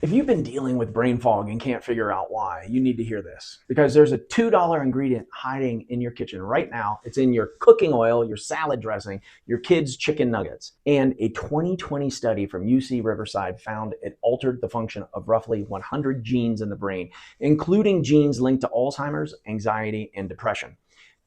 If you've been dealing with brain fog and can't figure out why, you need to hear this because there's a $2 ingredient hiding in your kitchen right now. It's in your cooking oil, your salad dressing, your kids' chicken nuggets. And a 2020 study from UC Riverside found it altered the function of roughly 100 genes in the brain, including genes linked to Alzheimer's, anxiety, and depression.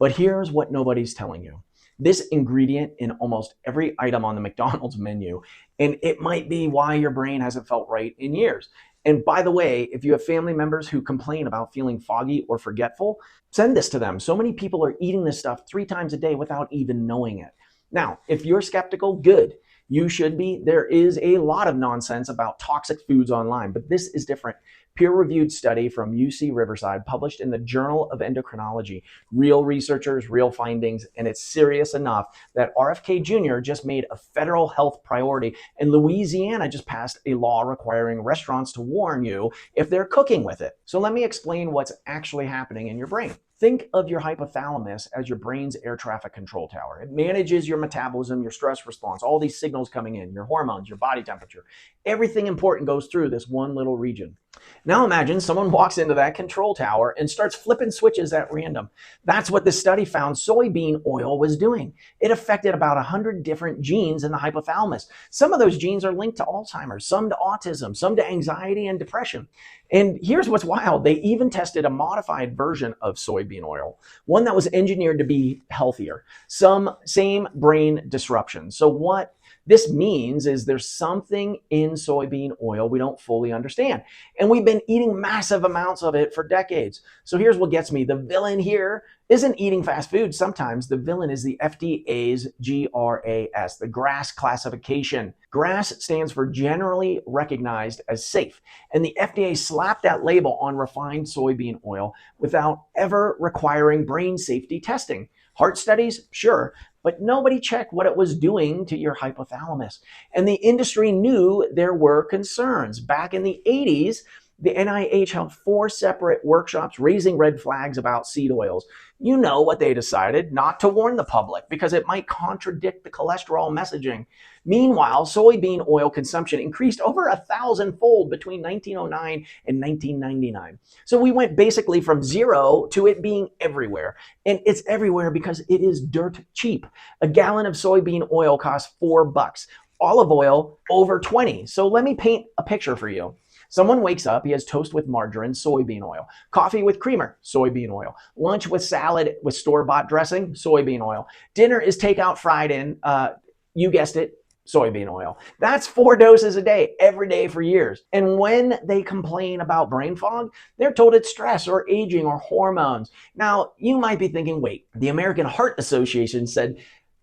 But here's what nobody's telling you. This ingredient in almost every item on the McDonald's menu, and it might be why your brain hasn't felt right in years. And by the way, if you have family members who complain about feeling foggy or forgetful, send this to them. So many people are eating this stuff 3 times a day without even knowing it. Now, if you're skeptical, good. You should be. There is a lot of nonsense about toxic foods online, but this is different. Peer-reviewed study from UC Riverside published in the Journal of Endocrinology. Real researchers, real findings, and it's serious enough that RFK Jr. just made a federal health priority, and Louisiana just passed a law requiring restaurants to warn you if they're cooking with it. So let me explain what's actually happening in your brain. Think of your hypothalamus as your brain's air traffic control tower. It manages your metabolism, your stress response, all these signals coming in, your hormones, your body temperature. Everything important goes through this one little region. Now imagine someone walks into that control tower and starts flipping switches at random. That's what this study found soybean oil was doing. It affected about 100 different genes in the hypothalamus. Some of those genes are linked to Alzheimer's, some to autism, some to anxiety and depression. And here's what's wild. They even tested a modified version of soybean oil, one that was engineered to be healthier. Some same brain disruption. So what this means is there's something in soybean oil we don't fully understand. And we've been eating massive amounts of it for decades. So here's what gets me. The villain here isn't eating fast food. Sometimes the villain is the FDA's GRAS, the GRAS classification. GRAS stands for generally recognized as safe. And the FDA slapped that label on refined soybean oil without ever requiring brain safety testing. Heart studies, sure, but nobody checked what it was doing to your hypothalamus. And the industry knew there were concerns. Back in the 80s, the NIH held 4 separate workshops raising red flags about seed oils. You know what they decided: not to warn the public because it might contradict the cholesterol messaging. Meanwhile, soybean oil consumption increased over 1,000-fold between 1909 and 1999. So we went basically from zero to it being everywhere. And it's everywhere because it is dirt cheap. A gallon of soybean oil costs $4. Olive oil, over 20. So let me paint a picture for you. Someone wakes up, he has toast with margarine, soybean oil. Coffee with creamer, soybean oil. Lunch with salad with store-bought dressing, soybean oil. Dinner is takeout fried in, you guessed it, soybean oil. That's 4 doses a day, every day for years. And when they complain about brain fog, they're told it's stress or aging or hormones. Now, you might be thinking, wait, the American Heart Association said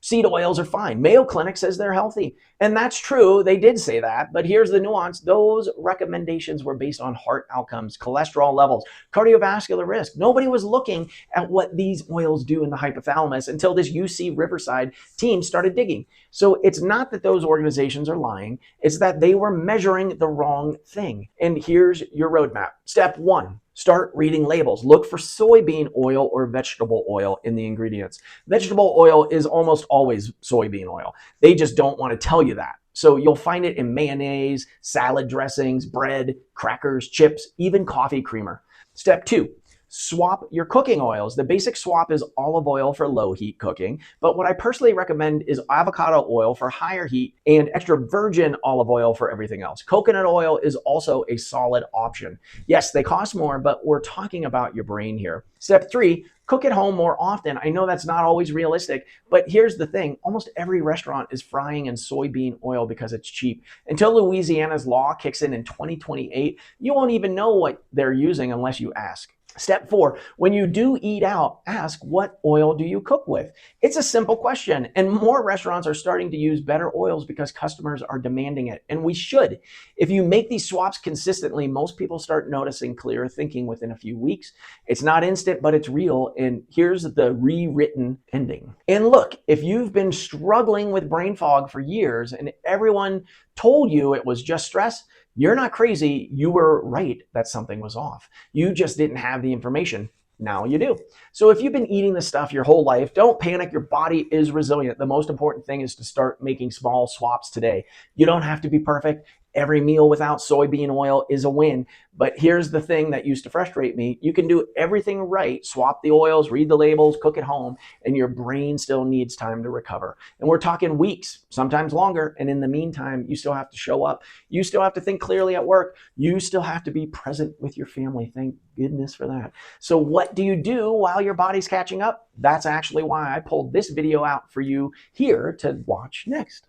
seed oils are fine. Mayo Clinic says they're healthy. And that's true. They did say that. But here's the nuance. Those recommendations were based on heart outcomes, cholesterol levels, cardiovascular risk. Nobody was looking at what these oils do in the hypothalamus until this UC Riverside team started digging. So it's not that those organizations are lying. It's that they were measuring the wrong thing. And here's your roadmap. Step 1. Start reading labels. Look for soybean oil or vegetable oil in the ingredients. Vegetable oil is almost always soybean oil. They just don't want to tell you that. So you'll find it in mayonnaise, salad dressings, bread, crackers, chips, even coffee creamer. Step 2. Swap your cooking oils. The basic swap is olive oil for low heat cooking, but what I personally recommend is avocado oil for higher heat and extra virgin olive oil for everything else. Coconut oil is also a solid option. Yes, they cost more, but we're talking about your brain here. Step 3, cook at home more often. I know that's not always realistic, but here's the thing. Almost every restaurant is frying in soybean oil because it's cheap. Until Louisiana's law kicks in 2028, you won't even know what they're using unless you ask. Step 4, when you do eat out, ask, what oil do you cook with? It's a simple question, and more restaurants are starting to use better oils because customers are demanding it, and we should. If you make these swaps consistently, most people start noticing clearer thinking within a few weeks. It's not instant, but it's real, and here's the rewritten ending. And look, if you've been struggling with brain fog for years and everyone told you it was just stress, you're not crazy. You were right that something was off. You just didn't have the information. Now you do. So if you've been eating this stuff your whole life, don't panic. Your body is resilient. The most important thing is to start making small swaps today. You don't have to be perfect. Every meal without soybean oil is a win. But here's the thing that used to frustrate me. You can do everything right, swap the oils, read the labels, cook at home, and your brain still needs time to recover. And we're talking weeks, sometimes longer. And in the meantime, you still have to show up. You still have to think clearly at work. You still have to be present with your family. Thank goodness for that. So what do you do while your body's catching up? That's actually why I pulled this video out for you here to watch next.